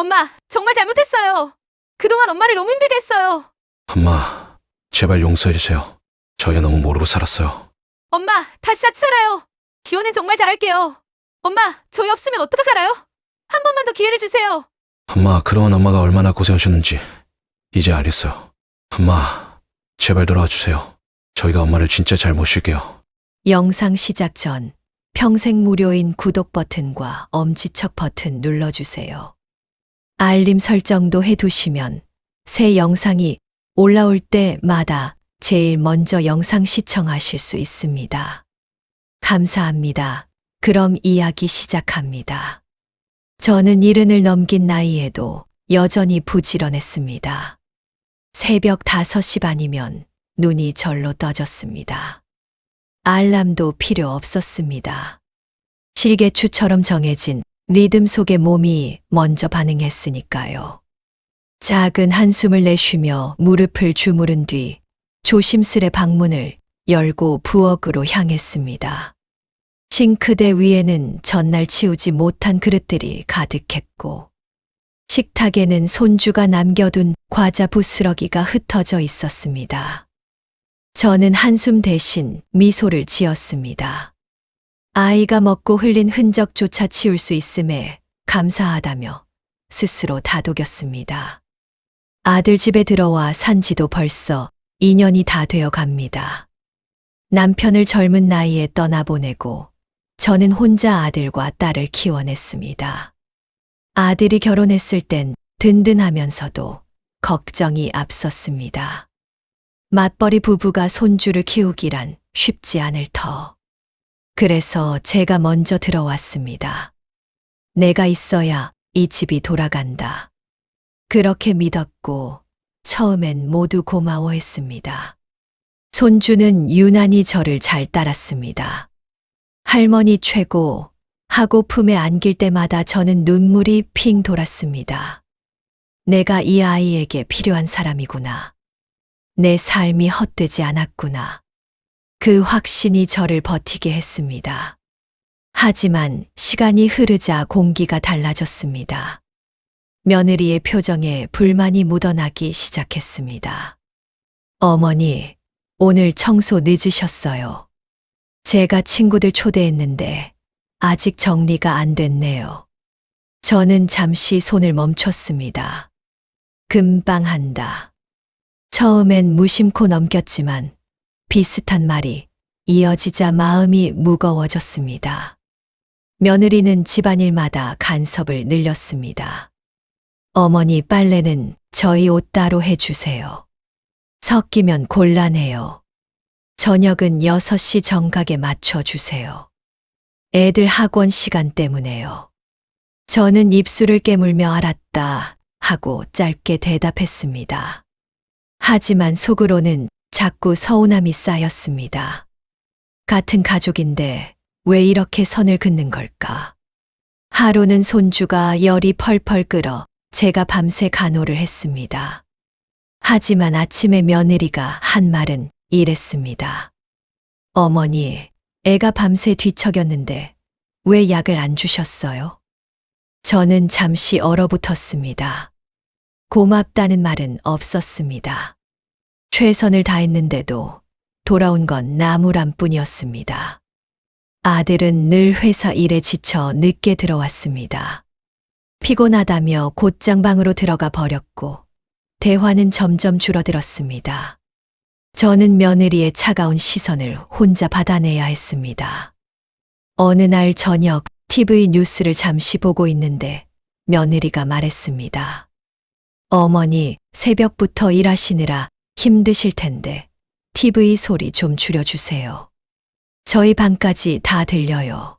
엄마, 정말 잘못했어요. 그동안 엄마를 너무 힘들게 했어요. 엄마, 제발 용서해주세요. 저희가 너무 모르고 살았어요. 엄마, 다시 자취하라요. 기호는 정말 잘할게요. 엄마, 저희 없으면 어떻게 살아요? 한 번만 더 기회를 주세요. 엄마, 그동안 엄마가 얼마나 고생하셨는지 이제 알겠어요. 엄마, 제발 돌아와 주세요. 저희가 엄마를 진짜 잘 모실게요. 영상 시작 전 평생 무료인 구독 버튼과 엄지척 버튼 눌러주세요. 알림 설정도 해두시면 새 영상이 올라올 때마다 제일 먼저 영상 시청하실 수 있습니다. 감사합니다. 그럼 이야기 시작합니다. 저는 70을 넘긴 나이에도 여전히 부지런했습니다. 새벽 5시 반이면 눈이 절로 떠졌습니다. 알람도 필요 없었습니다. 실개추처럼 정해진 리듬 속에 몸이 먼저 반응했으니까요. 작은 한숨을 내쉬며 무릎을 주무른 뒤 조심스레 방문을 열고 부엌으로 향했습니다. 싱크대 위에는 전날 치우지 못한 그릇들이 가득했고 식탁에는 손주가 남겨둔 과자 부스러기가 흩어져 있었습니다. 저는 한숨 대신 미소를 지었습니다. 아이가 먹고 흘린 흔적조차 치울 수 있음에 감사하다며 스스로 다독였습니다. 아들 집에 들어와 산 지도 벌써 2년이 다 되어 갑니다. 남편을 젊은 나이에 떠나보내고 저는 혼자 아들과 딸을 키워냈습니다. 아들이 결혼했을 땐 든든하면서도 걱정이 앞섰습니다. 맞벌이 부부가 손주를 키우기란 쉽지 않을 터. 그래서 제가 먼저 들어왔습니다. 내가 있어야 이 집이 돌아간다. 그렇게 믿었고 처음엔 모두 고마워했습니다. 손주는 유난히 저를 잘 따랐습니다. 할머니 최고 하고 품에 안길 때마다 저는 눈물이 핑 돌았습니다. 내가 이 아이에게 필요한 사람이구나. 내 삶이 헛되지 않았구나. 그 확신이 저를 버티게 했습니다. 하지만 시간이 흐르자 공기가 달라졌습니다. 며느리의 표정에 불만이 묻어나기 시작했습니다. 어머니, 오늘 청소 늦으셨어요. 제가 친구들 초대했는데 아직 정리가 안 됐네요. 저는 잠시 손을 멈췄습니다. 금방 한다. 처음엔 무심코 넘겼지만 비슷한 말이 이어지자 마음이 무거워졌습니다. 며느리는 집안일마다 간섭을 늘렸습니다. 어머니 빨래는 저희 옷 따로 해주세요. 섞이면 곤란해요. 저녁은 6시 정각에 맞춰주세요. 애들 학원 시간 때문에요. 저는 입술을 깨물며 알았다 하고 짧게 대답했습니다. 하지만 속으로는 자꾸 서운함이 쌓였습니다. 같은 가족인데 왜 이렇게 선을 긋는 걸까? 하루는 손주가 열이 펄펄 끓어 제가 밤새 간호를 했습니다. 하지만 아침에 며느리가 한 말은 이랬습니다. 어머니, 애가 밤새 뒤척였는데 왜 약을 안 주셨어요? 저는 잠시 얼어붙었습니다. 고맙다는 말은 없었습니다. 최선을 다했는데도 돌아온 건 나무람뿐이었습니다. 아들은 늘 회사 일에 지쳐 늦게 들어왔습니다. 피곤하다며 곧장 방으로 들어가 버렸고 대화는 점점 줄어들었습니다. 저는 며느리의 차가운 시선을 혼자 받아내야 했습니다. 어느 날 저녁 TV 뉴스를 잠시 보고 있는데 며느리가 말했습니다. 어머니, 새벽부터 일하시느라 힘드실 텐데 TV 소리 좀 줄여주세요. 저희 방까지 다 들려요.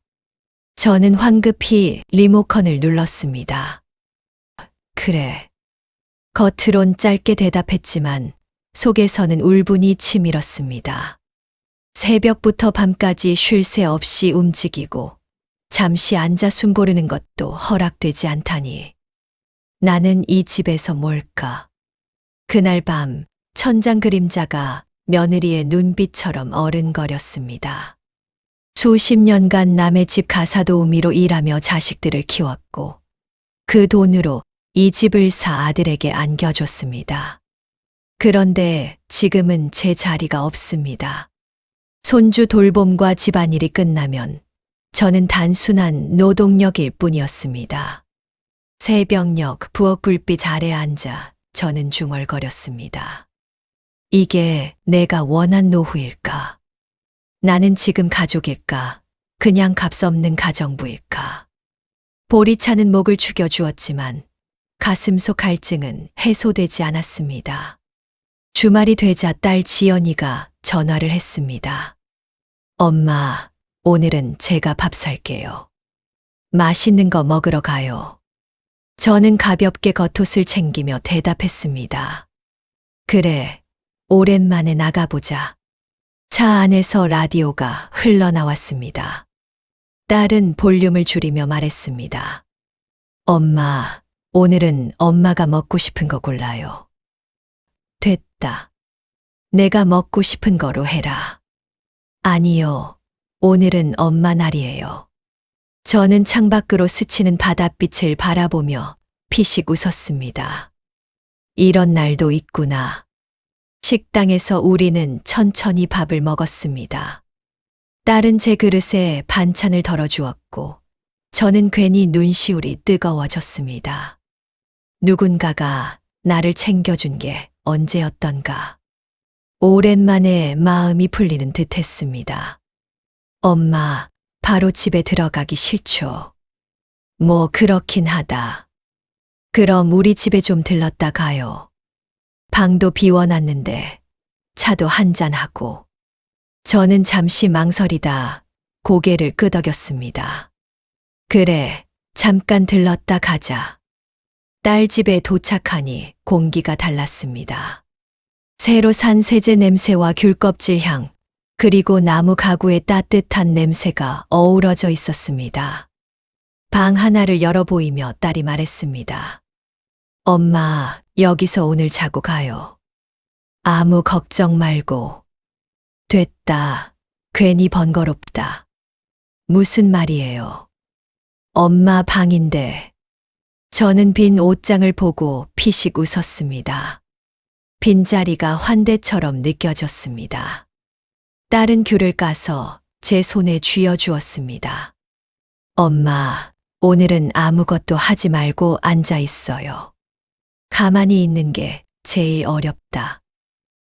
저는 황급히 리모컨을 눌렀습니다. 그래. 겉으론 짧게 대답했지만 속에서는 울분이 치밀었습니다. 새벽부터 밤까지 쉴 새 없이 움직이고 잠시 앉아 숨 고르는 것도 허락되지 않다니. 나는 이 집에서 뭘까? 그날 밤 천장 그림자가 며느리의 눈빛처럼 어른거렸습니다. 수십 년간 남의 집 가사도우미로 일하며 자식들을 키웠고 그 돈으로 이 집을 사 아들에게 안겨줬습니다. 그런데 지금은 제 자리가 없습니다. 손주 돌봄과 집안일이 끝나면 저는 단순한 노동력일 뿐이었습니다. 새벽녘 부엌 불빛 아래 앉아 저는 중얼거렸습니다. 이게 내가 원한 노후일까? 나는 지금 가족일까? 그냥 값없는 가정부일까? 볼이 차는 목을 죽여주었지만 가슴 속 갈증은 해소되지 않았습니다. 주말이 되자 딸 지연이가 전화를 했습니다. 엄마, 오늘은 제가 밥 살게요. 맛있는 거 먹으러 가요. 저는 가볍게 겉옷을 챙기며 대답했습니다. 그래, 오랜만에 나가보자. 차 안에서 라디오가 흘러나왔습니다. 딸은 볼륨을 줄이며 말했습니다. 엄마, 오늘은 엄마가 먹고 싶은 거 골라요. 됐다. 내가 먹고 싶은 거로 해라. 아니요, 오늘은 엄마 날이에요. 저는 창밖으로 스치는 바닷빛을 바라보며 피식 웃었습니다. 이런 날도 있구나. 식당에서 우리는 천천히 밥을 먹었습니다. 딸은 제 그릇에 반찬을 덜어주었고, 저는 괜히 눈시울이 뜨거워졌습니다. 누군가가 나를 챙겨준 게 언제였던가. 오랜만에 마음이 풀리는 듯 했습니다. 엄마, 바로 집에 들어가기 싫죠. 뭐 그렇긴 하다. 그럼 우리 집에 좀 들렀다 가요. 방도 비워놨는데 차도 한잔하고. 저는 잠시 망설이다 고개를 끄덕였습니다. 그래, 잠깐 들렀다 가자. 딸 집에 도착하니 공기가 달랐습니다. 새로 산 세제 냄새와 귤껍질 향, 그리고 나무 가구의 따뜻한 냄새가 어우러져 있었습니다. 방 하나를 열어 보이며 딸이 말했습니다. 엄마, 여기서 오늘 자고 가요. 아무 걱정 말고. 됐다. 괜히 번거롭다. 무슨 말이에요? 엄마 방인데. 저는 빈 옷장을 보고 피식 웃었습니다. 빈자리가 환대처럼 느껴졌습니다. 딸은 귤을 까서 제 손에 쥐어주었습니다. 엄마, 오늘은 아무것도 하지 말고 앉아 있어요. 가만히 있는 게 제일 어렵다.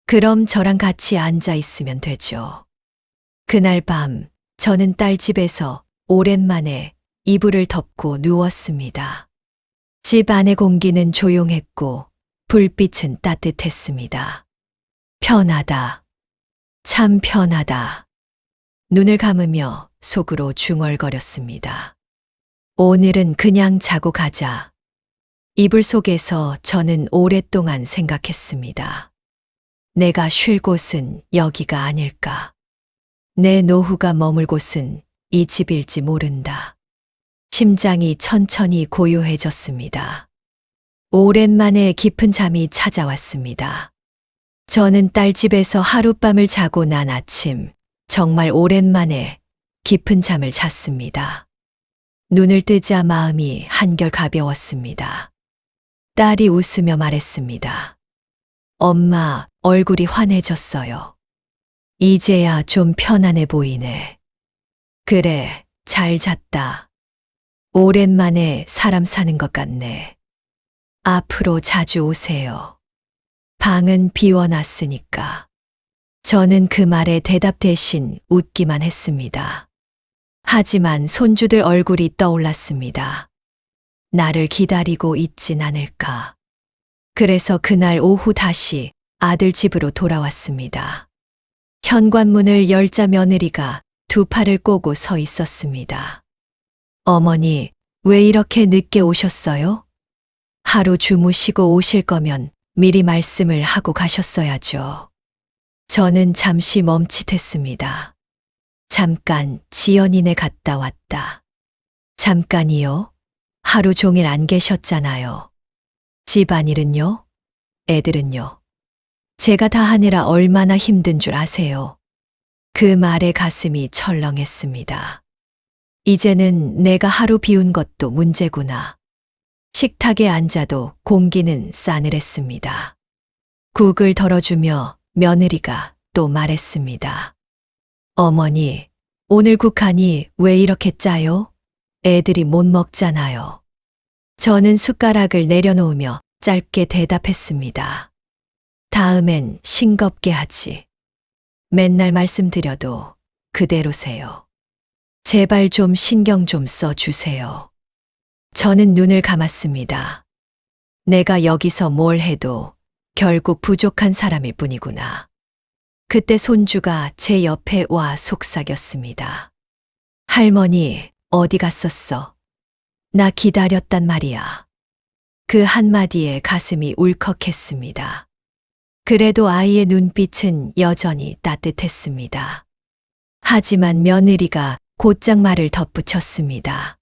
그럼 저랑 같이 앉아 있으면 되죠. 그날 밤, 저는 딸 집에서 오랜만에 이불을 덮고 누웠습니다. 집 안의 공기는 조용했고 불빛은 따뜻했습니다. 편하다. 참 편하다. 눈을 감으며 속으로 중얼거렸습니다. 오늘은 그냥 자고 가자. 이불 속에서 저는 오랫동안 생각했습니다. 내가 쉴 곳은 여기가 아닐까. 내 노후가 머물 곳은 이 집일지 모른다. 심장이 천천히 고요해졌습니다. 오랜만에 깊은 잠이 찾아왔습니다. 저는 딸 집에서 하룻밤을 자고 난 아침, 정말 오랜만에 깊은 잠을 잤습니다. 눈을 뜨자 마음이 한결 가벼웠습니다. 딸이 웃으며 말했습니다. 엄마, 얼굴이 환해졌어요. 이제야 좀 편안해 보이네. 그래, 잘 잤다. 오랜만에 사람 사는 것 같네. 앞으로 자주 오세요. 방은 비워놨으니까. 저는 그 말에 대답 대신 웃기만 했습니다. 하지만 손주들 얼굴이 떠올랐습니다. 나를 기다리고 있진 않을까. 그래서 그날 오후 다시 아들 집으로 돌아왔습니다. 현관문을 열자 며느리가 두 팔을 꼬고 서 있었습니다. 어머니, 왜 이렇게 늦게 오셨어요? 하루 주무시고 오실 거면 미리 말씀을 하고 가셨어야죠. 저는 잠시 멈칫했습니다. 잠깐 지연이네 갔다 왔다. 잠깐이요? 하루 종일 안 계셨잖아요. 집안일은요? 애들은요? 제가 다 하느라 얼마나 힘든 줄 아세요? 그 말에 가슴이 철렁했습니다. 이제는 내가 하루 비운 것도 문제구나. 식탁에 앉아도 공기는 싸늘했습니다. 국을 덜어주며 며느리가 또 말했습니다. 어머니, 오늘 국하니 왜 이렇게 짜요? 애들이 못 먹잖아요. 저는 숟가락을 내려놓으며 짧게 대답했습니다. 다음엔 싱겁게 하지. 맨날 말씀드려도 그대로세요. 제발 좀 신경 좀 써주세요. 저는 눈을 감았습니다. 내가 여기서 뭘 해도 결국 부족한 사람일 뿐이구나. 그때 손주가 제 옆에 와 속삭였습니다. 할머니, 어디 갔었어? 나 기다렸단 말이야. 그 한마디에 가슴이 울컥했습니다. 그래도 아이의 눈빛은 여전히 따뜻했습니다. 하지만 며느리가 곧장 말을 덧붙였습니다.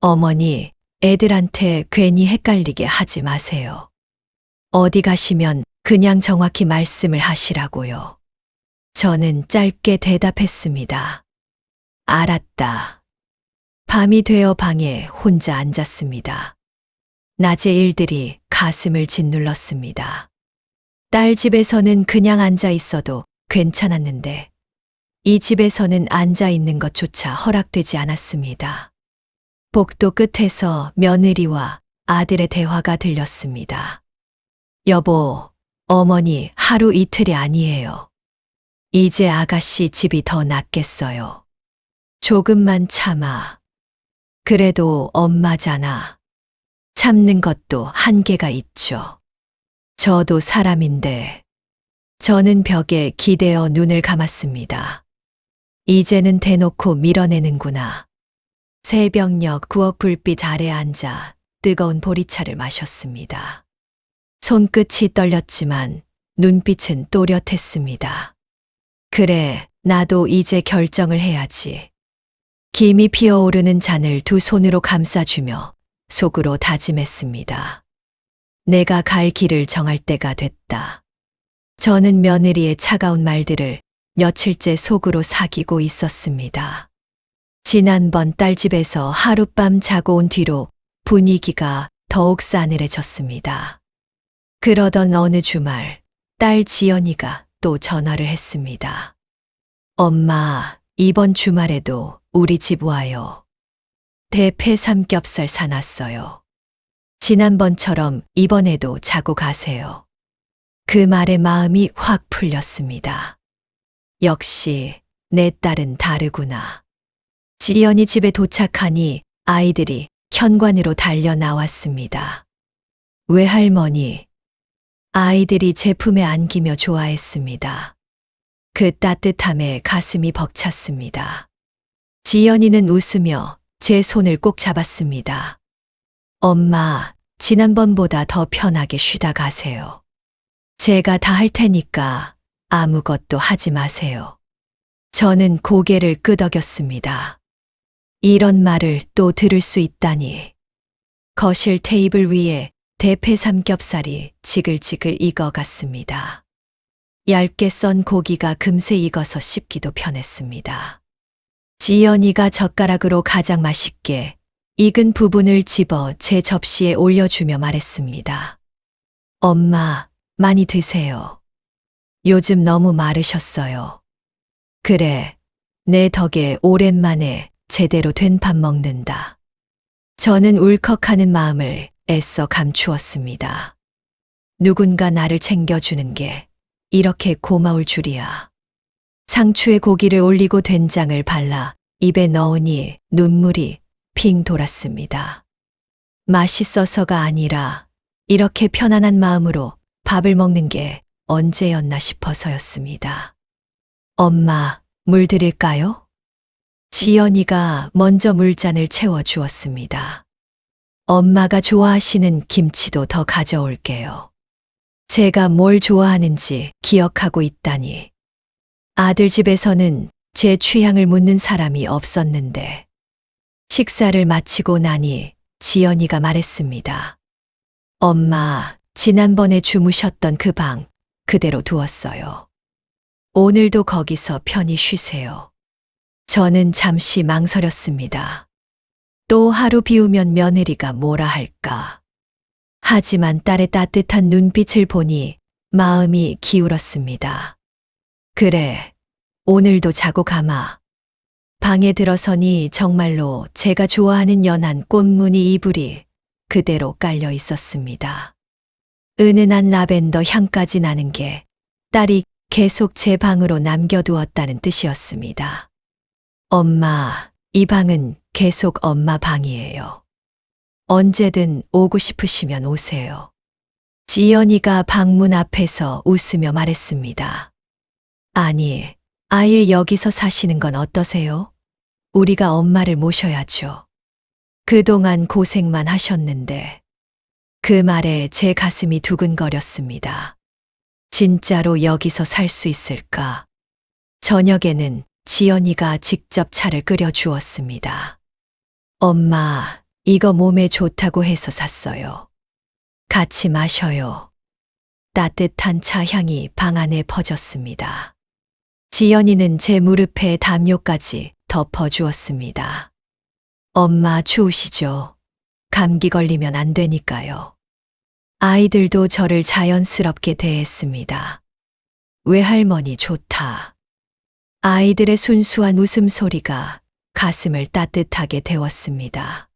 어머니, 애들한테 괜히 헷갈리게 하지 마세요. 어디 가시면 그냥 정확히 말씀을 하시라고요. 저는 짧게 대답했습니다. 알았다. 밤이 되어 방에 혼자 앉았습니다. 낮의 일들이 가슴을 짓눌렀습니다. 딸 집에서는 그냥 앉아 있어도 괜찮았는데 이 집에서는 앉아 있는 것조차 허락되지 않았습니다. 복도 끝에서 며느리와 아들의 대화가 들렸습니다. 여보, 어머니 하루 이틀이 아니에요. 이제 아가씨 집이 더 낫겠어요. 조금만 참아. 그래도 엄마잖아. 참는 것도 한계가 있죠. 저도 사람인데. 저는 벽에 기대어 눈을 감았습니다. 이제는 대놓고 밀어내는구나. 새벽녘 구억 불빛 아래 앉아 뜨거운 보리차를 마셨습니다. 손끝이 떨렸지만 눈빛은 또렷했습니다. 그래, 나도 이제 결정을 해야지. 김이 피어오르는 잔을 두 손으로 감싸주며 속으로 다짐했습니다. 내가 갈 길을 정할 때가 됐다. 저는 며느리의 차가운 말들을 며칠째 속으로 사귀고 있었습니다. 지난번 딸 집에서 하룻밤 자고 온 뒤로 분위기가 더욱 싸늘해졌습니다. 그러던 어느 주말, 딸 지연이가 또 전화를 했습니다. 엄마, 이번 주말에도 우리 집 와요. 대패 삼겹살 사놨어요. 지난번처럼 이번에도 자고 가세요. 그 말에 마음이 확 풀렸습니다. 역시 내 딸은 다르구나. 지연이 집에 도착하니 아이들이 현관으로 달려 나왔습니다. 외할머니, 아이들이 제 품에 안기며 좋아했습니다. 그 따뜻함에 가슴이 벅찼습니다. 지연이는 웃으며 제 손을 꼭 잡았습니다. 엄마, 지난번보다 더 편하게 쉬다 가세요. 제가 다 할 테니까 아무것도 하지 마세요. 저는 고개를 끄덕였습니다. 이런 말을 또 들을 수 있다니. 거실 테이블 위에 대패 삼겹살이 지글지글 익어갔습니다. 얇게 썬 고기가 금세 익어서 씹기도 편했습니다. 지연이가 젓가락으로 가장 맛있게 익은 부분을 집어 제 접시에 올려주며 말했습니다. 엄마, 많이 드세요. 요즘 너무 마르셨어요. 그래, 내 덕에 오랜만에 제대로 된 밥 먹는다. 저는 울컥하는 마음을 애써 감추었습니다. 누군가 나를 챙겨주는 게 이렇게 고마울 줄이야. 상추에 고기를 올리고 된장을 발라 입에 넣으니 눈물이 핑 돌았습니다. 맛있어서가 아니라 이렇게 편안한 마음으로 밥을 먹는 게 언제였나 싶어서였습니다. 엄마, 물 드릴까요? 지연이가 먼저 물잔을 채워주었습니다. 엄마가 좋아하시는 김치도 더 가져올게요. 제가 뭘 좋아하는지 기억하고 있다니. 아들 집에서는 제 취향을 묻는 사람이 없었는데 식사를 마치고 나니 지연이가 말했습니다. 엄마, 지난번에 주무셨던 그 방 그대로 두었어요. 오늘도 거기서 편히 쉬세요. 저는 잠시 망설였습니다. 또 하루 비우면 며느리가 뭐라 할까. 하지만 딸의 따뜻한 눈빛을 보니 마음이 기울었습니다. 그래, 오늘도 자고 가마. 방에 들어서니 정말로 제가 좋아하는 연한 꽃무늬 이불이 그대로 깔려 있었습니다. 은은한 라벤더 향까지 나는 게 딸이 계속 제 방으로 남겨두었다는 뜻이었습니다. 엄마, 이 방은 계속 엄마 방이에요. 언제든 오고 싶으시면 오세요. 지연이가 방문 앞에서 웃으며 말했습니다. 아니, 아예 여기서 사시는 건 어떠세요? 우리가 엄마를 모셔야죠. 그동안 고생만 하셨는데. 그 말에 제 가슴이 두근거렸습니다. 진짜로 여기서 살 수 있을까? 저녁에는 지연이가 직접 차를 끓여 주었습니다. 엄마, 이거 몸에 좋다고 해서 샀어요. 같이 마셔요. 따뜻한 차 향이 방 안에 퍼졌습니다. 지연이는 제 무릎에 담요까지 덮어주었습니다. 엄마 추우시죠? 감기 걸리면 안 되니까요. 아이들도 저를 자연스럽게 대했습니다. 외할머니 좋다. 아이들의 순수한 웃음소리가 가슴을 따뜻하게 데웠습니다.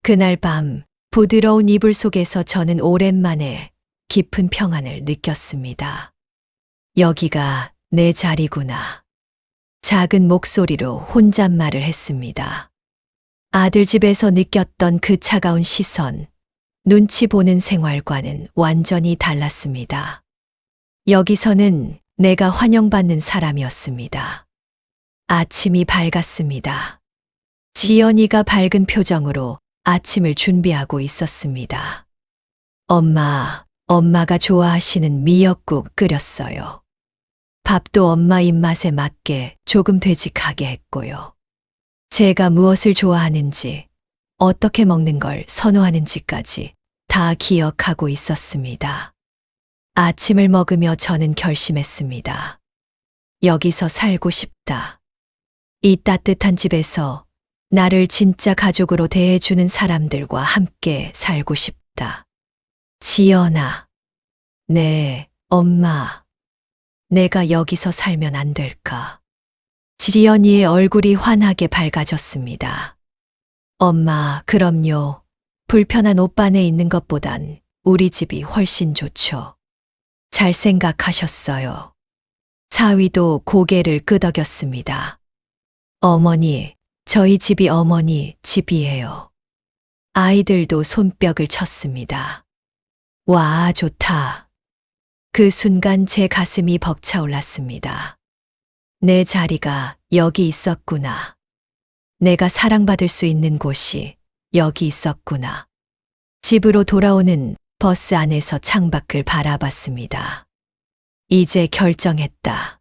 그날 밤 부드러운 이불 속에서 저는 오랜만에 깊은 평안을 느꼈습니다. 여기가 내 자리구나. 작은 목소리로 혼잣말을 했습니다. 아들 집에서 느꼈던 그 차가운 시선, 눈치 보는 생활과는 완전히 달랐습니다. 여기서는 내가 환영받는 사람이었습니다. 아침이 밝았습니다. 지연이가 밝은 표정으로 아침을 준비하고 있었습니다. 엄마가 좋아하시는 미역국 끓였어요. 밥도 엄마 입맛에 맞게 조금 되직하게 했고요. 제가 무엇을 좋아하는지, 어떻게 먹는 걸 선호하는지까지 다 기억하고 있었습니다. 아침을 먹으며 저는 결심했습니다. 여기서 살고 싶다. 이 따뜻한 집에서 나를 진짜 가족으로 대해주는 사람들과 함께 살고 싶다. 지연아. 네, 엄마. 내가 여기서 살면 안 될까? 지연이의 얼굴이 환하게 밝아졌습니다. 엄마, 그럼요. 불편한 오빠네 있는 것보단 우리 집이 훨씬 좋죠. 잘 생각하셨어요. 사위도 고개를 끄덕였습니다. 어머니, 저희 집이 어머니 집이에요. 아이들도 손뼉을 쳤습니다. 와, 좋다. 그 순간 제 가슴이 벅차올랐습니다. 내 자리가 여기 있었구나. 내가 사랑받을 수 있는 곳이 여기 있었구나. 집으로 돌아오는 버스 안에서 창밖을 바라봤습니다. 이제 결정했다.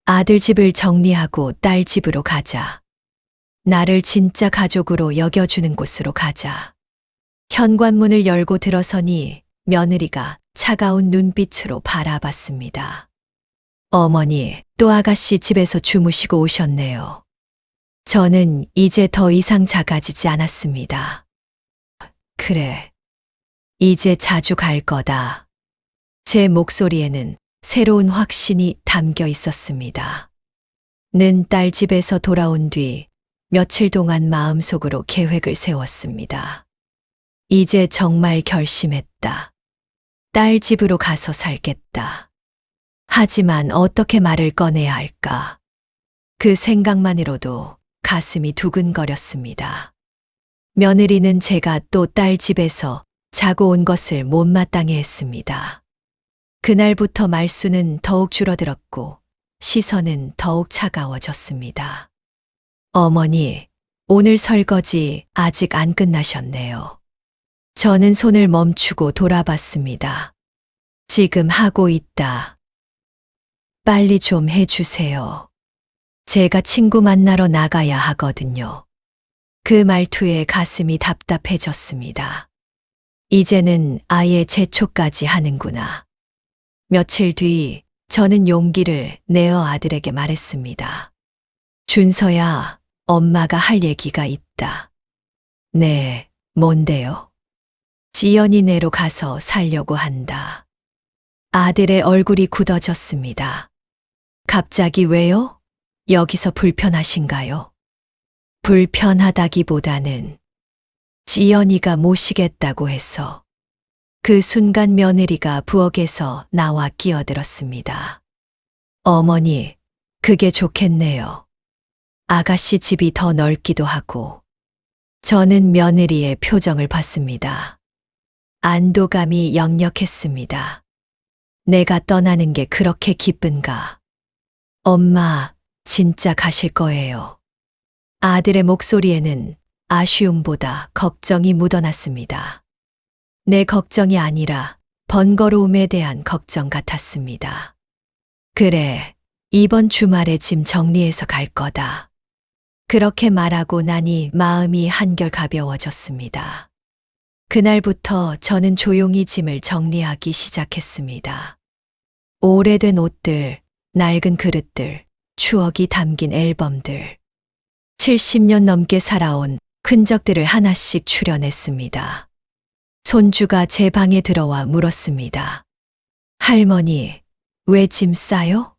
아들 집을 정리하고 딸 집으로 가자. 나를 진짜 가족으로 여겨주는 곳으로 가자. 현관문을 열고 들어서니 며느리가 차가운 눈빛으로 바라봤습니다. 어머니, 또 아가씨 집에서 주무시고 오셨네요. 저는 이제 더 이상 작아지지 않았습니다. 그래. 이제 자주 갈 거다. 제 목소리에는 새로운 확신이 담겨 있었습니다. 는 딸 집에서 돌아온 뒤 며칠 동안 마음속으로 계획을 세웠습니다. 이제 정말 결심했다. 딸 집으로 가서 살겠다. 하지만 어떻게 말을 꺼내야 할까? 그 생각만으로도 가슴이 두근거렸습니다. 며느리는 제가 또 딸 집에서 자고 온 것을 못마땅해 했습니다. 그날부터 말수는 더욱 줄어들었고 시선은 더욱 차가워졌습니다. 어머니, 오늘 설거지 아직 안 끝나셨네요. 저는 손을 멈추고 돌아봤습니다. 지금 하고 있다. 빨리 좀 해주세요. 제가 친구 만나러 나가야 하거든요. 그 말투에 가슴이 답답해졌습니다. 이제는 아예 제초까지 하는구나. 며칠 뒤 저는 용기를 내어 아들에게 말했습니다. 준서야, 엄마가 할 얘기가 있다. 네, 뭔데요? 지연이네로 가서 살려고 한다. 아들의 얼굴이 굳어졌습니다. 갑자기 왜요? 여기서 불편하신가요? 불편하다기보다는 지연이가 모시겠다고 해서 그 순간 며느리가 부엌에서 나와 끼어들었습니다. 어머니, 그게 좋겠네요. 아가씨 집이 더 넓기도 하고. 저는 며느리의 표정을 봤습니다. 안도감이 역력했습니다. 내가 떠나는 게 그렇게 기쁜가? 엄마, 진짜 가실 거예요. 아들의 목소리에는 아쉬움보다 걱정이 묻어났습니다. 내 걱정이 아니라 번거로움에 대한 걱정 같았습니다. 그래, 이번 주말에 짐 정리해서 갈 거다. 그렇게 말하고 나니 마음이 한결 가벼워졌습니다. 그날부터 저는 조용히 짐을 정리하기 시작했습니다. 오래된 옷들, 낡은 그릇들, 추억이 담긴 앨범들. 70년 넘게 살아온 흔적들을 하나씩 추려냈습니다. 손주가 제 방에 들어와 물었습니다. 할머니, 왜 짐 싸요?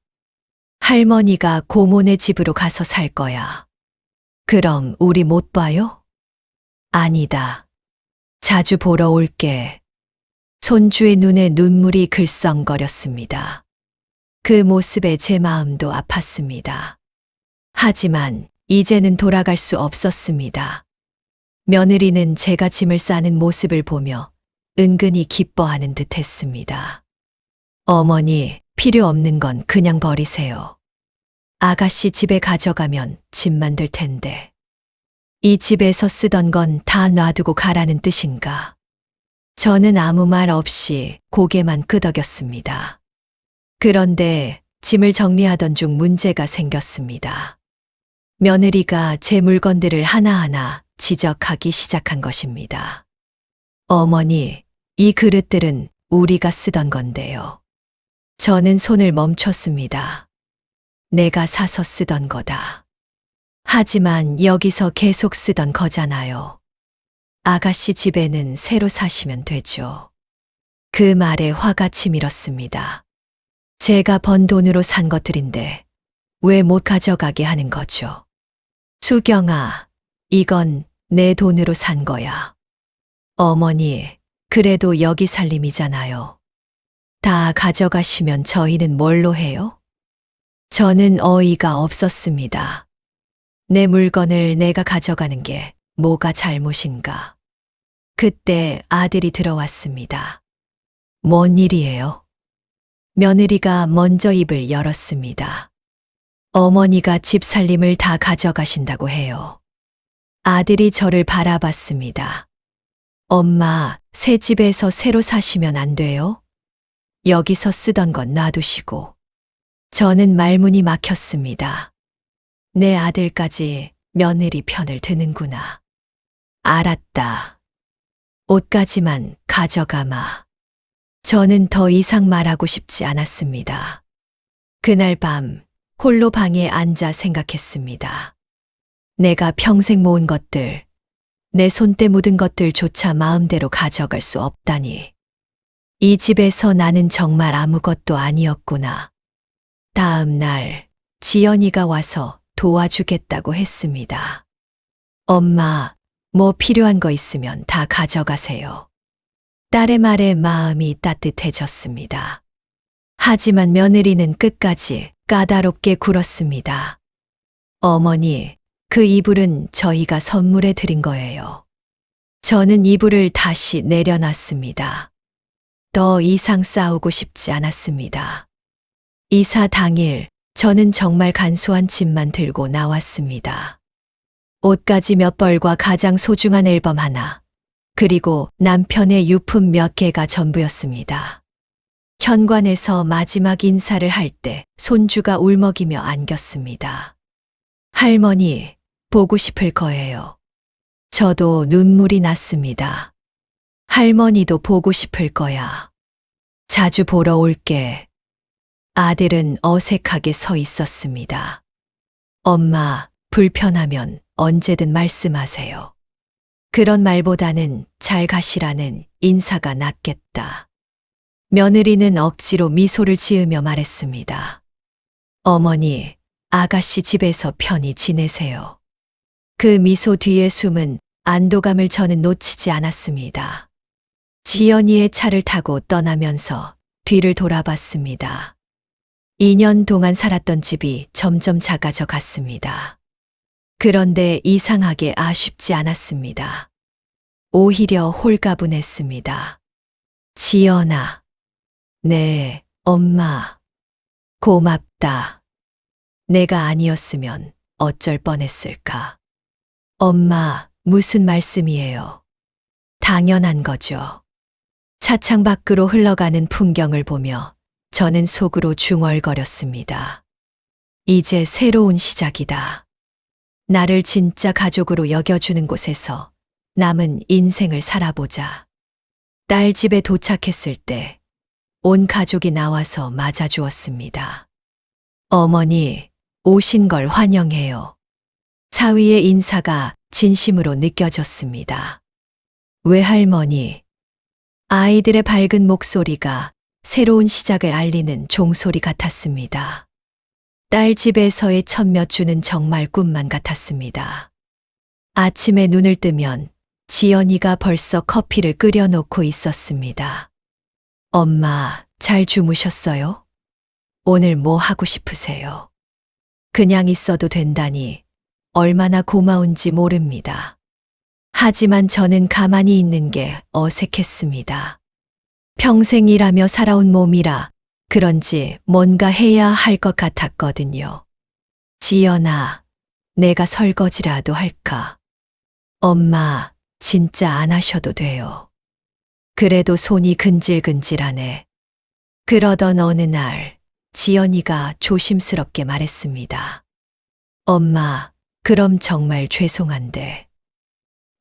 할머니가 고모네 집으로 가서 살 거야. 그럼 우리 못 봐요? 아니다. 자주 보러 올게. 손주의 눈에 눈물이 글썽거렸습니다. 그 모습에 제 마음도 아팠습니다. 하지만 이제는 돌아갈 수 없었습니다. 며느리는 제가 짐을 싸는 모습을 보며 은근히 기뻐하는 듯 했습니다. 어머니, 필요 없는 건 그냥 버리세요. 아가씨 집에 가져가면 짐만 들 텐데. 이 집에서 쓰던 건 다 놔두고 가라는 뜻인가? 저는 아무 말 없이 고개만 끄덕였습니다. 그런데 짐을 정리하던 중 문제가 생겼습니다. 며느리가 제 물건들을 하나하나 지적하기 시작한 것입니다. 어머니, 이 그릇들은 우리가 쓰던 건데요. 저는 손을 멈췄습니다. 내가 사서 쓰던 거다. 하지만 여기서 계속 쓰던 거잖아요. 아가씨 집에는 새로 사시면 되죠. 그 말에 화가 치밀었습니다. 제가 번 돈으로 산 것들인데 왜 못 가져가게 하는 거죠? 수경아, 이건 내 돈으로 산 거야. 어머니, 그래도 여기 살림이잖아요. 다 가져가시면 저희는 뭘로 해요? 저는 어이가 없었습니다. 내 물건을 내가 가져가는 게 뭐가 잘못인가? 그때 아들이 들어왔습니다. 뭔 일이에요? 며느리가 먼저 입을 열었습니다. 어머니가 집 살림을 다 가져가신다고 해요. 아들이 저를 바라봤습니다. 엄마, 새 집에서 새로 사시면 안 돼요? 여기서 쓰던 건 놔두시고. 저는 말문이 막혔습니다. 내 아들까지 며느리 편을 드는구나. 알았다. 옷까지만 가져가마. 저는 더 이상 말하고 싶지 않았습니다. 그날 밤 홀로 방에 앉아 생각했습니다. 내가 평생 모은 것들, 내 손때 묻은 것들조차 마음대로 가져갈 수 없다니. 이 집에서 나는 정말 아무것도 아니었구나. 다음 날 지연이가 와서 도와주겠다고 했습니다. 엄마, 뭐 필요한 거 있으면 다 가져가세요. 딸의 말에 마음이 따뜻해졌습니다. 하지만 며느리는 끝까지 까다롭게 굴었습니다. 어머니, 그 이불은 저희가 선물해 드린 거예요. 저는 이불을 다시 내려놨습니다. 더 이상 싸우고 싶지 않았습니다. 이사 당일 저는 정말 간소한 짐만 들고 나왔습니다. 옷가지 몇 벌과 가장 소중한 앨범 하나, 그리고 남편의 유품 몇 개가 전부였습니다. 현관에서 마지막 인사를 할 때 손주가 울먹이며 안겼습니다. 할머니, 보고 싶을 거예요. 저도 눈물이 났습니다. 할머니도 보고 싶을 거야. 자주 보러 올게. 아들은 어색하게 서 있었습니다. 엄마, 불편하면 언제든 말씀하세요. 그런 말보다는 잘 가시라는 인사가 낫겠다. 며느리는 억지로 미소를 지으며 말했습니다. 어머니, 아가씨 집에서 편히 지내세요. 그 미소 뒤에 숨은 안도감을 저는 놓치지 않았습니다. 지연이의 차를 타고 떠나면서 뒤를 돌아봤습니다. 2년 동안 살았던 집이 점점 작아져 갔습니다. 그런데 이상하게 아쉽지 않았습니다. 오히려 홀가분했습니다. 지연아. 네, 엄마. 고맙다. 내가 아니었으면 어쩔 뻔했을까. 엄마, 무슨 말씀이에요? 당연한 거죠. 차창 밖으로 흘러가는 풍경을 보며 저는 속으로 중얼거렸습니다. 이제 새로운 시작이다. 나를 진짜 가족으로 여겨주는 곳에서 남은 인생을 살아보자. 딸 집에 도착했을 때 온 가족이 나와서 맞아주었습니다. 어머니, 오신 걸 환영해요. 사위의 인사가 진심으로 느껴졌습니다. 외할머니, 아이들의 밝은 목소리가 새로운 시작을 알리는 종소리 같았습니다. 딸 집에서의 첫 몇 주는 정말 꿈만 같았습니다. 아침에 눈을 뜨면 지연이가 벌써 커피를 끓여놓고 있었습니다. 엄마, 잘 주무셨어요? 오늘 뭐 하고 싶으세요? 그냥 있어도 된다니 얼마나 고마운지 모릅니다. 하지만 저는 가만히 있는 게 어색했습니다. 평생 일하며 살아온 몸이라 그런지 뭔가 해야 할 것 같았거든요. 지연아, 내가 설거지라도 할까? 엄마, 진짜 안 하셔도 돼요. 그래도 손이 근질근질하네. 그러던 어느 날, 지연이가 조심스럽게 말했습니다. 엄마, 그럼 정말 죄송한데.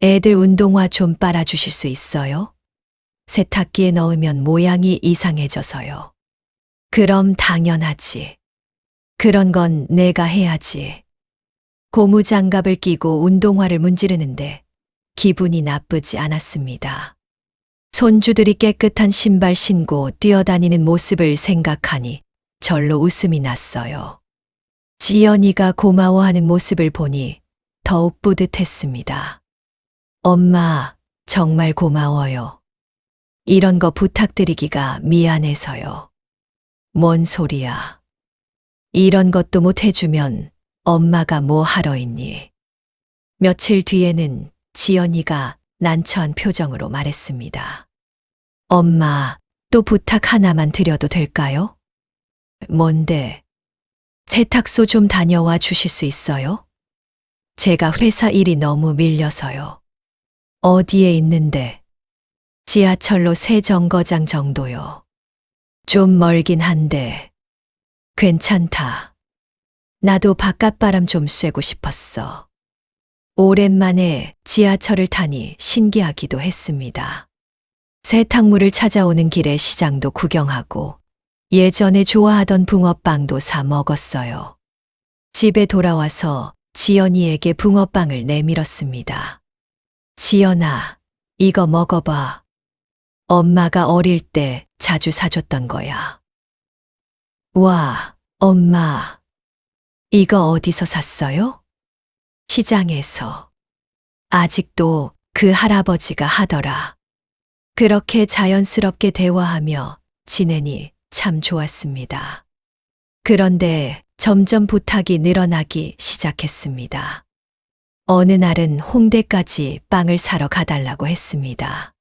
애들 운동화 좀 빨아주실 수 있어요? 세탁기에 넣으면 모양이 이상해져서요. 그럼 당연하지. 그런 건 내가 해야지. 고무장갑을 끼고 운동화를 문지르는데 기분이 나쁘지 않았습니다. 손주들이 깨끗한 신발 신고 뛰어다니는 모습을 생각하니 절로 웃음이 났어요. 지연이가 고마워하는 모습을 보니 더욱 뿌듯했습니다. 엄마, 정말 고마워요. 이런 거 부탁드리기가 미안해서요. 뭔 소리야. 이런 것도 못 해주면 엄마가 뭐 하러 있니? 며칠 뒤에는 지연이가 난처한 표정으로 말했습니다. 엄마, 또 부탁 하나만 드려도 될까요? 뭔데? 세탁소 좀 다녀와 주실 수 있어요? 제가 회사 일이 너무 밀려서요. 어디에 있는데? 지하철로 새 정거장 정도요. 좀 멀긴 한데. 괜찮다. 나도 바깥바람 좀 쐬고 싶었어. 오랜만에 지하철을 타니 신기하기도 했습니다. 세탁물을 찾아오는 길에 시장도 구경하고 예전에 좋아하던 붕어빵도 사 먹었어요. 집에 돌아와서 지연이에게 붕어빵을 내밀었습니다. 지연아, 이거 먹어봐. 엄마가 어릴 때 자주 사줬던 거야. 와, 엄마. 이거 어디서 샀어요? 시장에서. 아직도 그 할아버지가 하더라. 그렇게 자연스럽게 대화하며 지내니 참 좋았습니다. 그런데 점점 부탁이 늘어나기 시작했습니다. 어느 날은 홍대까지 빵을 사러 가달라고 했습니다.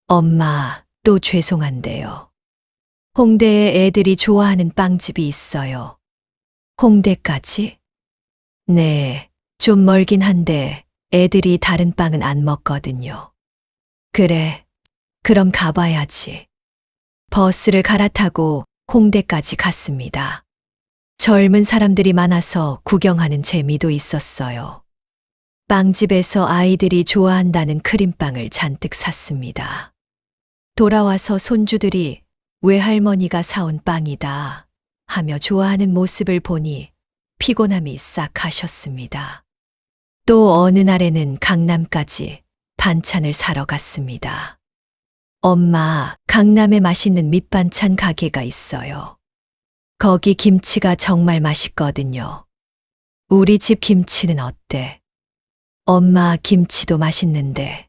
엄마, 또 죄송한데요. 홍대에 애들이 좋아하는 빵집이 있어요. 홍대까지? 네, 좀 멀긴 한데 애들이 다른 빵은 안 먹거든요. 그래, 그럼 가봐야지. 버스를 갈아타고 홍대까지 갔습니다. 젊은 사람들이 많아서 구경하는 재미도 있었어요. 빵집에서 아이들이 좋아한다는 크림빵을 잔뜩 샀습니다. 돌아와서 손주들이 외할머니가 사온 빵이다 하며 좋아하는 모습을 보니 피곤함이 싹 가셨습니다. 또 어느 날에는 강남까지 반찬을 사러 갔습니다. 엄마, 강남에 맛있는 밑반찬 가게가 있어요. 거기 김치가 정말 맛있거든요. 우리 집 김치는 어때? 엄마, 김치도 맛있는데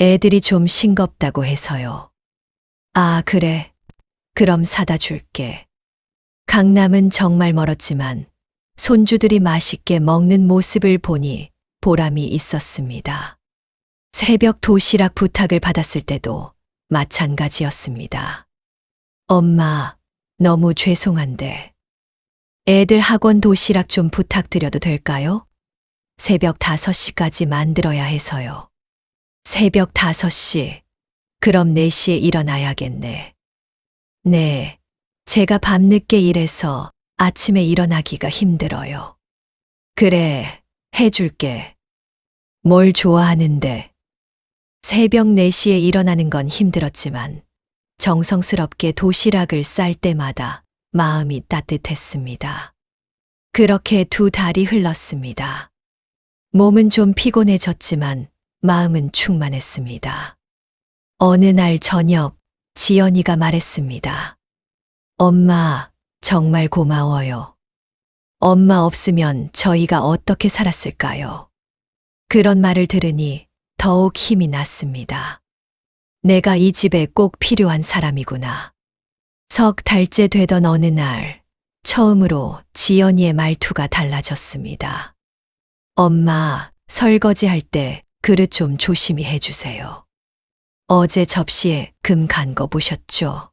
애들이 좀 싱겁다고 해서요. 아, 그래. 그럼 사다 줄게. 강남은 정말 멀었지만 손주들이 맛있게 먹는 모습을 보니 보람이 있었습니다. 새벽 도시락 부탁을 받았을 때도 마찬가지였습니다. 엄마, 너무 죄송한데 애들 학원 도시락 좀 부탁드려도 될까요? 새벽 5시까지 만들어야 해서요. 새벽 5시. 그럼 4시에 일어나야겠네. 네, 제가 밤늦게 일해서 아침에 일어나기가 힘들어요. 그래, 해줄게. 뭘 좋아하는데? 새벽 4시에 일어나는 건 힘들었지만 정성스럽게 도시락을 쌀 때마다 마음이 따뜻했습니다. 그렇게 2달이 흘렀습니다. 몸은 좀 피곤해졌지만 마음은 충만했습니다. 어느 날 저녁, 지연이가 말했습니다. 엄마, 정말 고마워요. 엄마 없으면 저희가 어떻게 살았을까요? 그런 말을 들으니 더욱 힘이 났습니다. 내가 이 집에 꼭 필요한 사람이구나. 석 달째 되던 어느 날, 처음으로 지연이의 말투가 달라졌습니다. 엄마, 설거지할 때 그릇 좀 조심히 해주세요. 어제 접시에 금 간 거 보셨죠?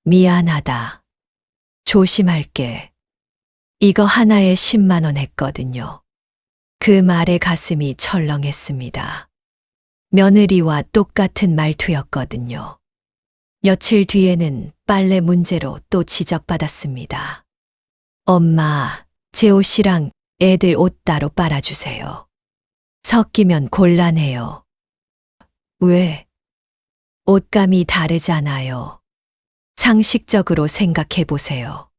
미안하다. 조심할게. 이거 하나에 10만 원 했거든요. 그 말에 가슴이 철렁했습니다. 며느리와 똑같은 말투였거든요. 며칠 뒤에는 빨래 문제로 또 지적받았습니다. 엄마, 제 옷이랑 애들 옷 따로 빨아주세요. 섞이면 곤란해요. 왜? 옷감이 다르잖아요. 상식적으로 생각해 보세요.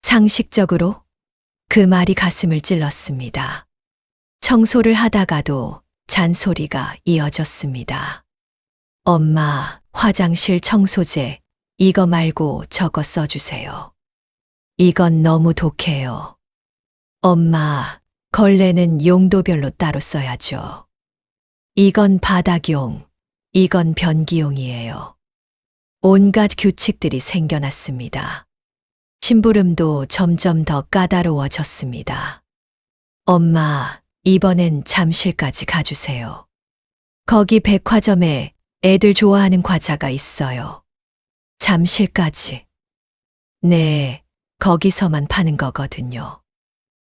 상식적으로? 그 말이 가슴을 찔렀습니다. 청소를 하다가도 잔소리가 이어졌습니다. 엄마, 화장실 청소제, 이거 말고 저거 써주세요. 이건 너무 독해요. 엄마, 걸레는 용도별로 따로 써야죠. 이건 바닥용, 이건 변기용이에요. 온갖 규칙들이 생겨났습니다. 심부름도 점점 더 까다로워졌습니다. 엄마, 이번엔 잠실까지 가주세요. 거기 백화점에 애들 좋아하는 과자가 있어요. 잠실까지. 네, 거기서만 파는 거거든요.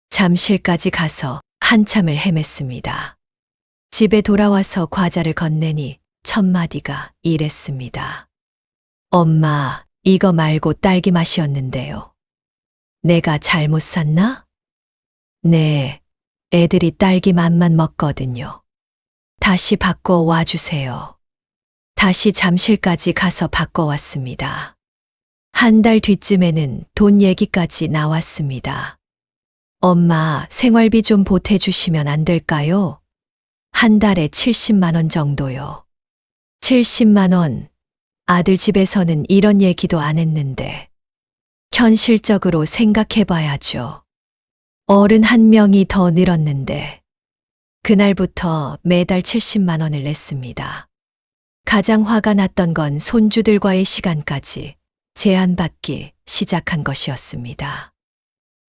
잠실까지 가서 한참을 헤맸습니다. 집에 돌아와서 과자를 건네니 첫마디가 이랬습니다. 엄마, 이거 말고 딸기 맛이었는데요. 내가 잘못 샀나? 네, 애들이 딸기 맛만 먹거든요. 다시 바꿔와 주세요. 다시 잠실까지 가서 바꿔왔습니다. 한 달 뒤쯤에는 돈 얘기까지 나왔습니다. 엄마, 생활비 좀 보태주시면 안 될까요? 한 달에 70만 원 정도요. 70만 원. 아들 집에서는 이런 얘기도 안 했는데. 현실적으로 생각해봐야죠. 어른 한 명이 더 늘었는데. 그날부터 매달 70만 원을 냈습니다. 가장 화가 났던 건 손주들과의 시간까지 제한받기 시작한 것이었습니다.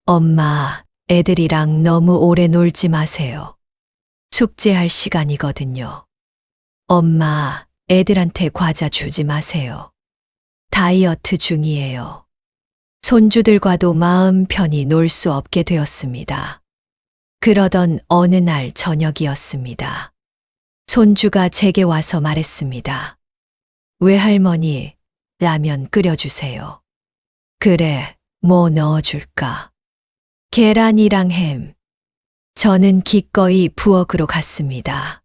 엄마, 애들이랑 너무 오래 놀지 마세요. 숙제할 시간이거든요. 엄마, 애들한테 과자 주지 마세요. 다이어트 중이에요. 손주들과도 마음 편히 놀 수 없게 되었습니다. 그러던 어느 날 저녁이었습니다. 손주가 제게 와서 말했습니다. 외할머니, 라면 끓여주세요. 그래, 뭐 넣어줄까? 계란이랑 햄. 저는 기꺼이 부엌으로 갔습니다.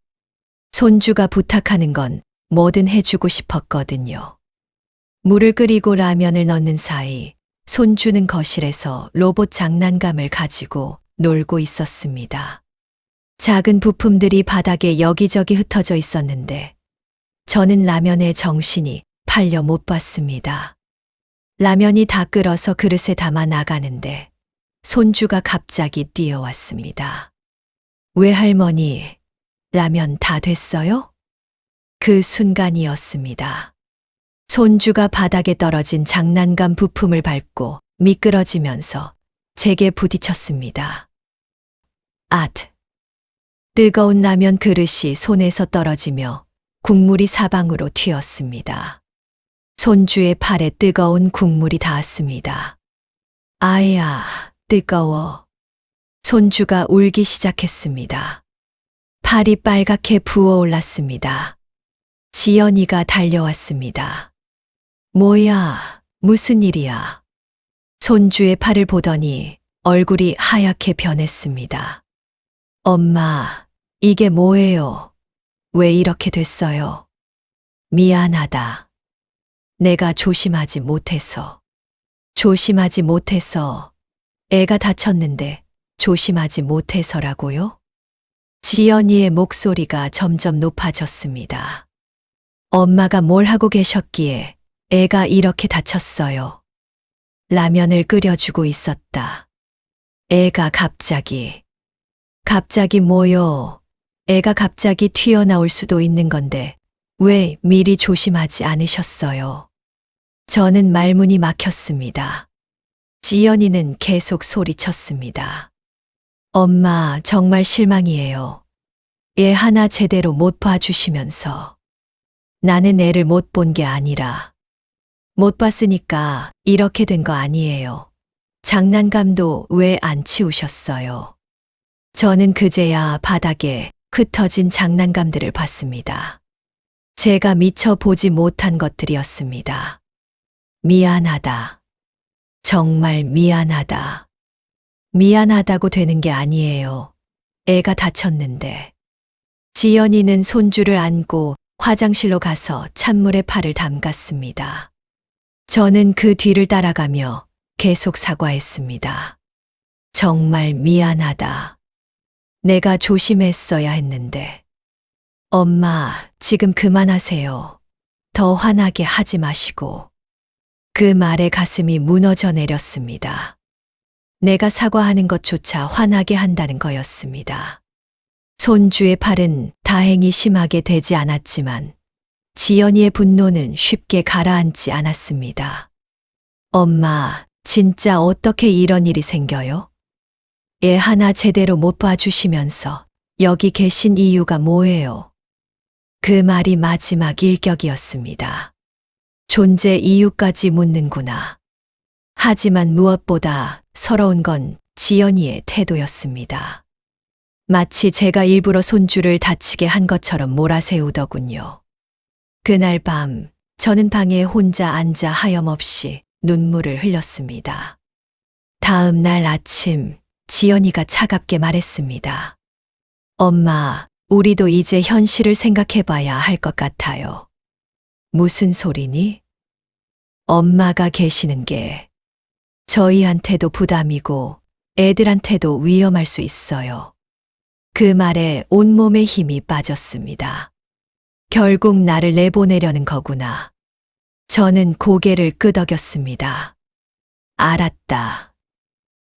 손주가 부탁하는 건 뭐든 해주고 싶었거든요. 물을 끓이고 라면을 넣는 사이 손주는 거실에서 로봇 장난감을 가지고 놀고 있었습니다. 작은 부품들이 바닥에 여기저기 흩어져 있었는데 저는 라면에 정신이 팔려 못 봤습니다. 라면이 다 끓어서 그릇에 담아 나가는데 손주가 갑자기 뛰어왔습니다. 외할머니, 라면 다 됐어요? 그 순간이었습니다. 손주가 바닥에 떨어진 장난감 부품을 밟고 미끄러지면서 제게 부딪혔습니다. 아트. 뜨거운 라면 그릇이 손에서 떨어지며 국물이 사방으로 튀었습니다. 손주의 팔에 뜨거운 국물이 닿았습니다. 아야, 뜨거워. 손주가 울기 시작했습니다. 팔이 빨갛게 부어올랐습니다. 지연이가 달려왔습니다. 뭐야, 무슨 일이야? 손주의 팔을 보더니 얼굴이 하얗게 변했습니다. 엄마, 이게 뭐예요? 왜 이렇게 됐어요? 미안하다. 내가 조심하지 못해서. 조심하지 못해서. 애가 다쳤는데 조심하지 못해서라고요? 지연이의 목소리가 점점 높아졌습니다. 엄마가 뭘 하고 계셨기에 애가 이렇게 다쳤어요. 라면을 끓여주고 있었다. 애가 갑자기 뭐요? 애가 갑자기 튀어나올 수도 있는 건데 왜 미리 조심하지 않으셨어요? 저는 말문이 막혔습니다. 지연이는 계속 소리쳤습니다. 엄마, 정말 실망이에요. 애 하나 제대로 못 봐주시면서. 나는 애를 못 본 게 아니라 못 봤으니까 이렇게 된 거 아니에요. 장난감도 왜 안 치우셨어요? 저는 그제야 바닥에 흩어진 장난감들을 봤습니다. 제가 미처 보지 못한 것들이었습니다. 미안하다. 정말 미안하다. 미안하다고 되는 게 아니에요. 애가 다쳤는데. 지연이는 손주를 안고 화장실로 가서 찬물에 팔을 담갔습니다. 저는 그 뒤를 따라가며 계속 사과했습니다. 정말 미안하다. 내가 조심했어야 했는데. 엄마, 지금 그만하세요. 더 화나게 하지 마시고. 그 말에 가슴이 무너져 내렸습니다. 내가 사과하는 것조차 화나게 한다는 거였습니다. 손주의 팔은 다행히 심하게 되지 않았지만 지연이의 분노는 쉽게 가라앉지 않았습니다. 엄마, 진짜 어떻게 이런 일이 생겨요? 애 하나 제대로 못 봐주시면서 여기 계신 이유가 뭐예요? 그 말이 마지막 일격이었습니다. 존재 이유까지 묻는구나. 하지만 무엇보다 서러운 건 지연이의 태도였습니다. 마치 제가 일부러 손주를 다치게 한 것처럼 몰아세우더군요. 그날 밤 저는 방에 혼자 앉아 하염없이 눈물을 흘렸습니다. 다음 날 아침 지연이가 차갑게 말했습니다. 엄마, 우리도 이제 현실을 생각해봐야 할 것 같아요. 무슨 소리니? 엄마가 계시는 게 저희한테도 부담이고 애들한테도 위험할 수 있어요. 그 말에 온몸에 힘이 빠졌습니다. 결국 나를 내보내려는 거구나. 저는 고개를 끄덕였습니다. 알았다.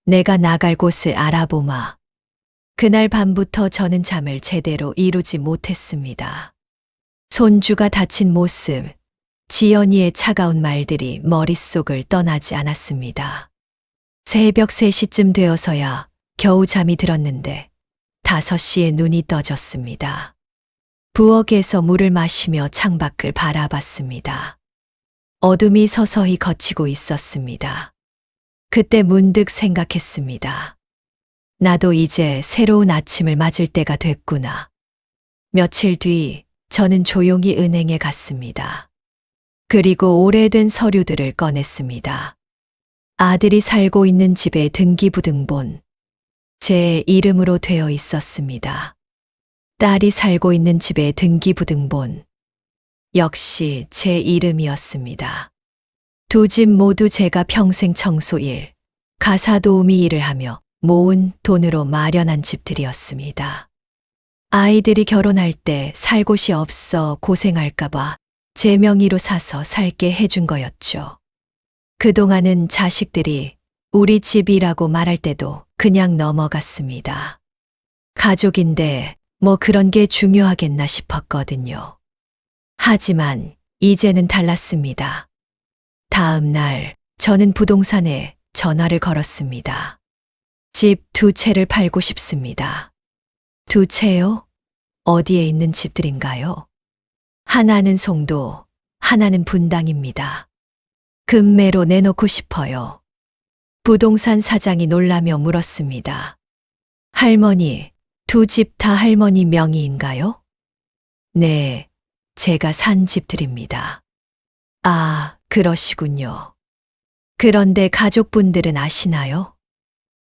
내가 나갈 곳을 알아보마. 그날 밤부터 저는 잠을 제대로 이루지 못했습니다. 손주가 다친 모습, 지연이의 차가운 말들이 머릿속을 떠나지 않았습니다. 새벽 3시쯤 되어서야 겨우 잠이 들었는데 5시에 눈이 떠졌습니다. 부엌에서 물을 마시며 창밖을 바라봤습니다. 어둠이 서서히 걷히고 있었습니다. 그때 문득 생각했습니다. 나도 이제 새로운 아침을 맞을 때가 됐구나. 며칠 뒤 저는 조용히 은행에 갔습니다. 그리고 오래된 서류들을 꺼냈습니다. 아들이 살고 있는 집의 등기부등본. 제 이름으로 되어 있었습니다. 딸이 살고 있는 집의 등기부등본. 역시 제 이름이었습니다. 두 집 모두 제가 평생 청소일, 가사도우미 일을 하며 모은 돈으로 마련한 집들이었습니다. 아이들이 결혼할 때 살 곳이 없어 고생할까봐 제 명의로 사서 살게 해준 거였죠. 그동안은 자식들이 우리 집이라고 말할 때도 그냥 넘어갔습니다. 가족인데 뭐 그런 게 중요하겠나 싶었거든요. 하지만 이제는 달랐습니다. 다음 날 저는 부동산에 전화를 걸었습니다. 집 2채를 팔고 싶습니다. 2채요? 어디에 있는 집들인가요? 하나는 송도, 하나는 분당입니다. 금매로 내놓고 싶어요. 부동산 사장이 놀라며 물었습니다. 할머니, 2집 다 할머니 명의인가요? 네, 제가 산 집들입니다. 아, 그러시군요. 그런데 가족분들은 아시나요?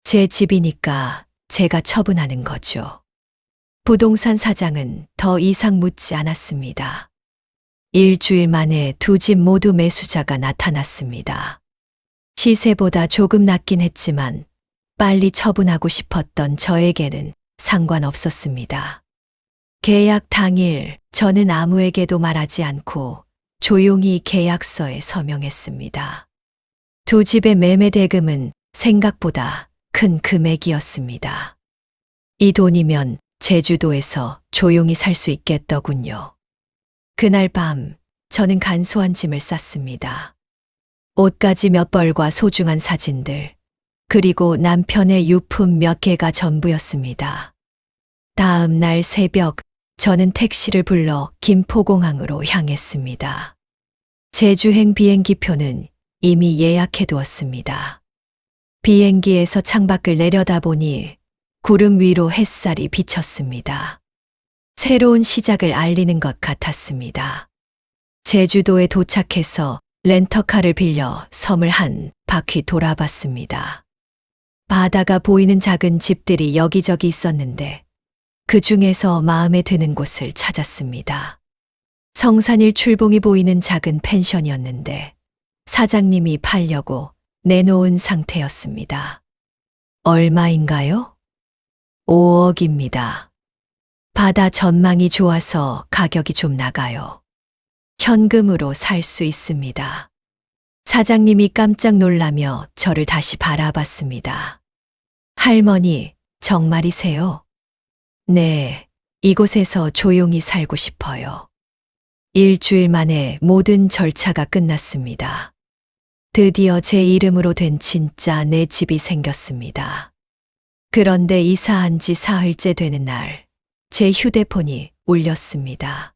제 집이니까 제가 처분하는 거죠. 부동산 사장은 더 이상 묻지 않았습니다. 일주일 만에 2집 모두 매수자가 나타났습니다. 시세보다 조금 낮긴 했지만 빨리 처분하고 싶었던 저에게는 상관없었습니다. 계약 당일 저는 아무에게도 말하지 않고 조용히 계약서에 서명했습니다. 2집의 매매 대금은 생각보다 큰 금액이었습니다. 이 돈이면 제주도에서 조용히 살 수 있겠더군요. 그날 밤 저는 간소한 짐을 쌌습니다. 옷가지 몇 벌과 소중한 사진들, 그리고 남편의 유품 몇 개가 전부였습니다. 다음 날 새벽 저는 택시를 불러 김포공항으로 향했습니다. 제주행 비행기표는 이미 예약해 두었습니다. 비행기에서 창밖을 내려다보니 구름 위로 햇살이 비쳤습니다. 새로운 시작을 알리는 것 같았습니다. 제주도에 도착해서 렌터카를 빌려 섬을 한 바퀴 돌아봤습니다. 바다가 보이는 작은 집들이 여기저기 있었는데 그 중에서 마음에 드는 곳을 찾았습니다. 성산일 출봉이 보이는 작은 펜션이었는데 사장님이 팔려고 내놓은 상태였습니다. 얼마인가요? 5억입니다. 바다 전망이 좋아서 가격이 좀 나가요. 현금으로 살 수 있습니다. 사장님이 깜짝 놀라며 저를 다시 바라봤습니다. 할머니, 정말이세요? 네, 이곳에서 조용히 살고 싶어요. 일주일 만에 모든 절차가 끝났습니다. 드디어 제 이름으로 된 진짜 내 집이 생겼습니다. 그런데 이사한 지 사흘째 되는 날, 제 휴대폰이 울렸습니다.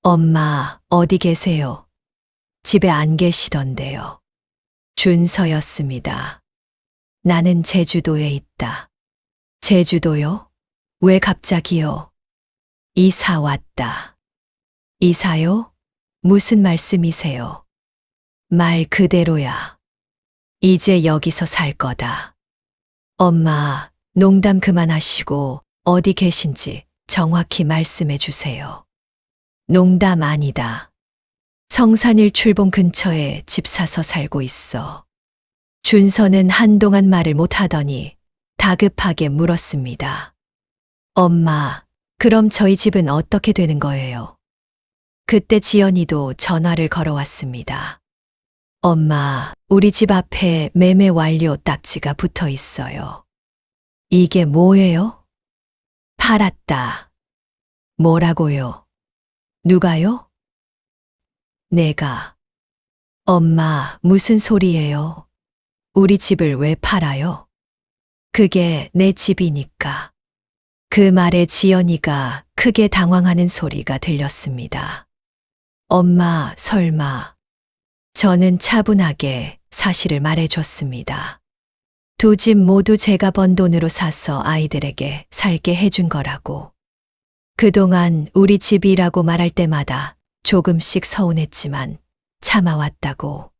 엄마, 어디 계세요? 집에 안 계시던데요. 준서였습니다. 나는 제주도에 있다. 제주도요? 왜 갑자기요? 이사 왔다. 이사요? 무슨 말씀이세요? 말 그대로야. 이제 여기서 살 거다. 엄마, 농담 그만하시고 어디 계신지 정확히 말씀해 주세요. 농담 아니다. 성산일 출봉 근처에 집 사서 살고 있어. 준서는 한동안 말을 못하더니 다급하게 물었습니다. 엄마, 그럼 저희 집은 어떻게 되는 거예요? 그때 지연이도 전화를 걸어왔습니다. 엄마, 우리 집 앞에 매매 완료 딱지가 붙어 있어요. 이게 뭐예요? 팔았다. 뭐라고요? 누가요? 내가. 엄마, 무슨 소리예요? 우리 집을 왜 팔아요? 그게 내 집이니까. 그 말에 지연이가 크게 당황하는 소리가 들렸습니다. 엄마, 설마. 저는 차분하게 사실을 말해줬습니다. 2집 모두 제가 번 돈으로 사서 아이들에게 살게 해준 거라고. 그동안 우리 집이라고 말할 때마다 조금씩 서운했지만 참아왔다고.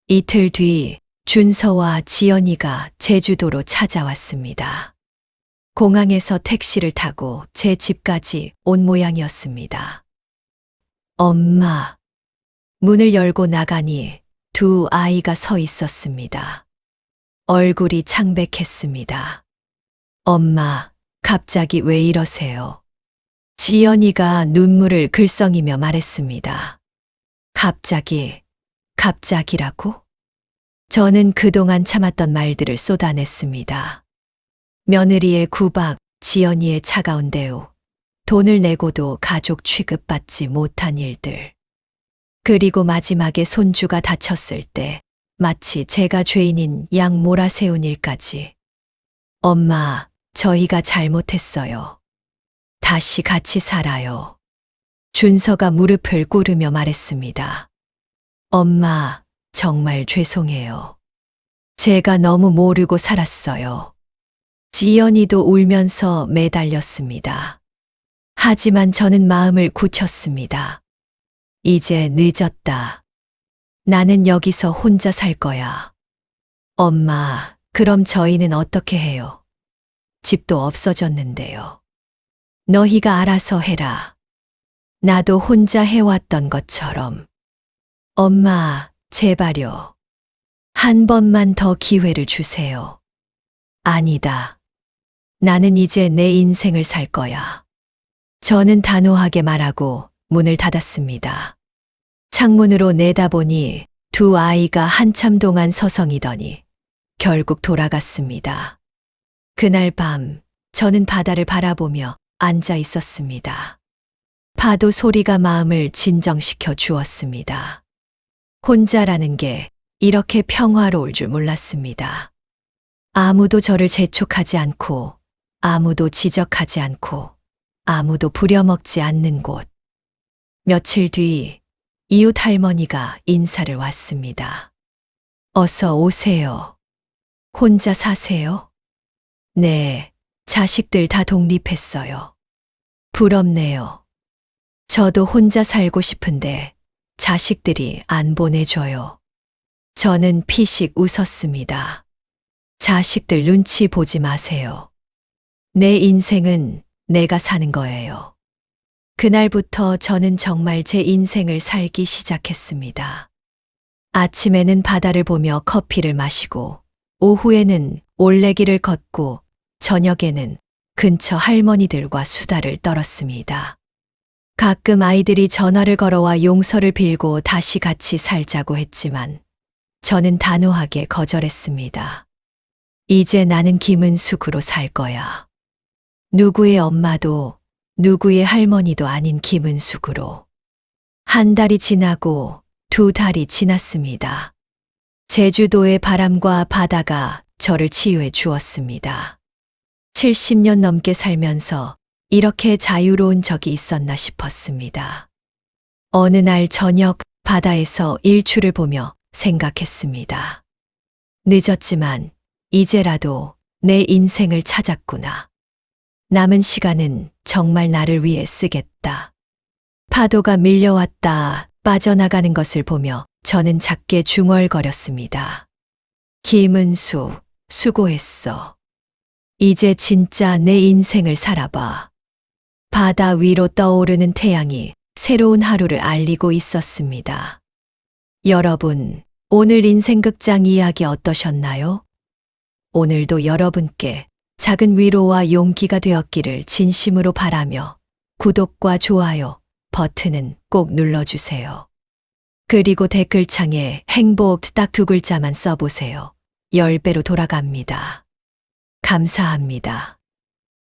이틀 뒤 준서와 지연이가 제주도로 찾아왔습니다. 공항에서 택시를 타고 제 집까지 온 모양이었습니다. 엄마. 문을 열고 나가니 2 아이가 서 있었습니다. 얼굴이 창백했습니다. 엄마, 갑자기 왜 이러세요? 지연이가 눈물을 글썽이며 말했습니다. 갑자기라고? 저는 그동안 참았던 말들을 쏟아냈습니다. 며느리의 구박, 지연이의 차가운 대우, 돈을 내고도 가족 취급받지 못한 일들. 그리고 마지막에 손주가 다쳤을 때 마치 제가 죄인인 양 몰아세운 일까지. 엄마, 저희가 잘못했어요. 다시 같이 살아요. 준서가 무릎을 꿇으며 말했습니다. 엄마, 정말 죄송해요. 제가 너무 모르고 살았어요. 지연이도 울면서 매달렸습니다. 하지만 저는 마음을 굳혔습니다. 이제 늦었다. 나는 여기서 혼자 살 거야. 엄마, 그럼 저희는 어떻게 해요? 집도 없어졌는데요. 너희가 알아서 해라. 나도 혼자 해왔던 것처럼. 엄마, 제발요. 한 번만 더 기회를 주세요. 아니다. 나는 이제 내 인생을 살 거야. 저는 단호하게 말하고 문을 닫았습니다. 창문으로 내다보니 두 아이가 한참 동안 서성이더니 결국 돌아갔습니다. 그날 밤 저는 바다를 바라보며 앉아 있었습니다. 파도 소리가 마음을 진정시켜 주었습니다. 혼자라는 게 이렇게 평화로울 줄 몰랐습니다. 아무도 저를 재촉하지 않고, 아무도 지적하지 않고, 아무도 부려먹지 않는 곳. 며칠 뒤 이웃 할머니가 인사를 왔습니다. 어서 오세요. 혼자 사세요? 네, 자식들 다 독립했어요. 부럽네요. 저도 혼자 살고 싶은데 자식들이 안 보내줘요. 저는 피식 웃었습니다. 자식들 눈치 보지 마세요. 내 인생은 내가 사는 거예요. 그날부터 저는 정말 제 인생을 살기 시작했습니다. 아침에는 바다를 보며 커피를 마시고, 오후에는 올레길을 걷고, 저녁에는 근처 할머니들과 수다를 떨었습니다. 가끔 아이들이 전화를 걸어와 용서를 빌고 다시 같이 살자고 했지만, 저는 단호하게 거절했습니다. 이제 나는 김은숙으로 살 거야. 누구의 엄마도 누구의 할머니도 아닌 김은숙으로. 한 달이 지나고 두 달이 지났습니다. 제주도의 바람과 바다가 저를 치유해 주었습니다. 70년 넘게 살면서 이렇게 자유로운 적이 있었나 싶었습니다. 어느 날 저녁 바다에서 일출을 보며 생각했습니다. 늦었지만 이제라도 내 인생을 찾았구나. 남은 시간은 정말 나를 위해 쓰겠다. 파도가 밀려왔다 빠져나가는 것을 보며 저는 작게 중얼거렸습니다. 김은수, 수고했어. 이제 진짜 내 인생을 살아봐. 바다 위로 떠오르는 태양이 새로운 하루를 알리고 있었습니다. 여러분, 오늘 인생극장 이야기 어떠셨나요? 오늘도 여러분께 작은 위로와 용기가 되었기를 진심으로 바라며 구독과 좋아요 버튼은 꼭 눌러주세요. 그리고 댓글창에 행복 딱 두 글자만 써보세요. 10배로 돌아갑니다. 감사합니다.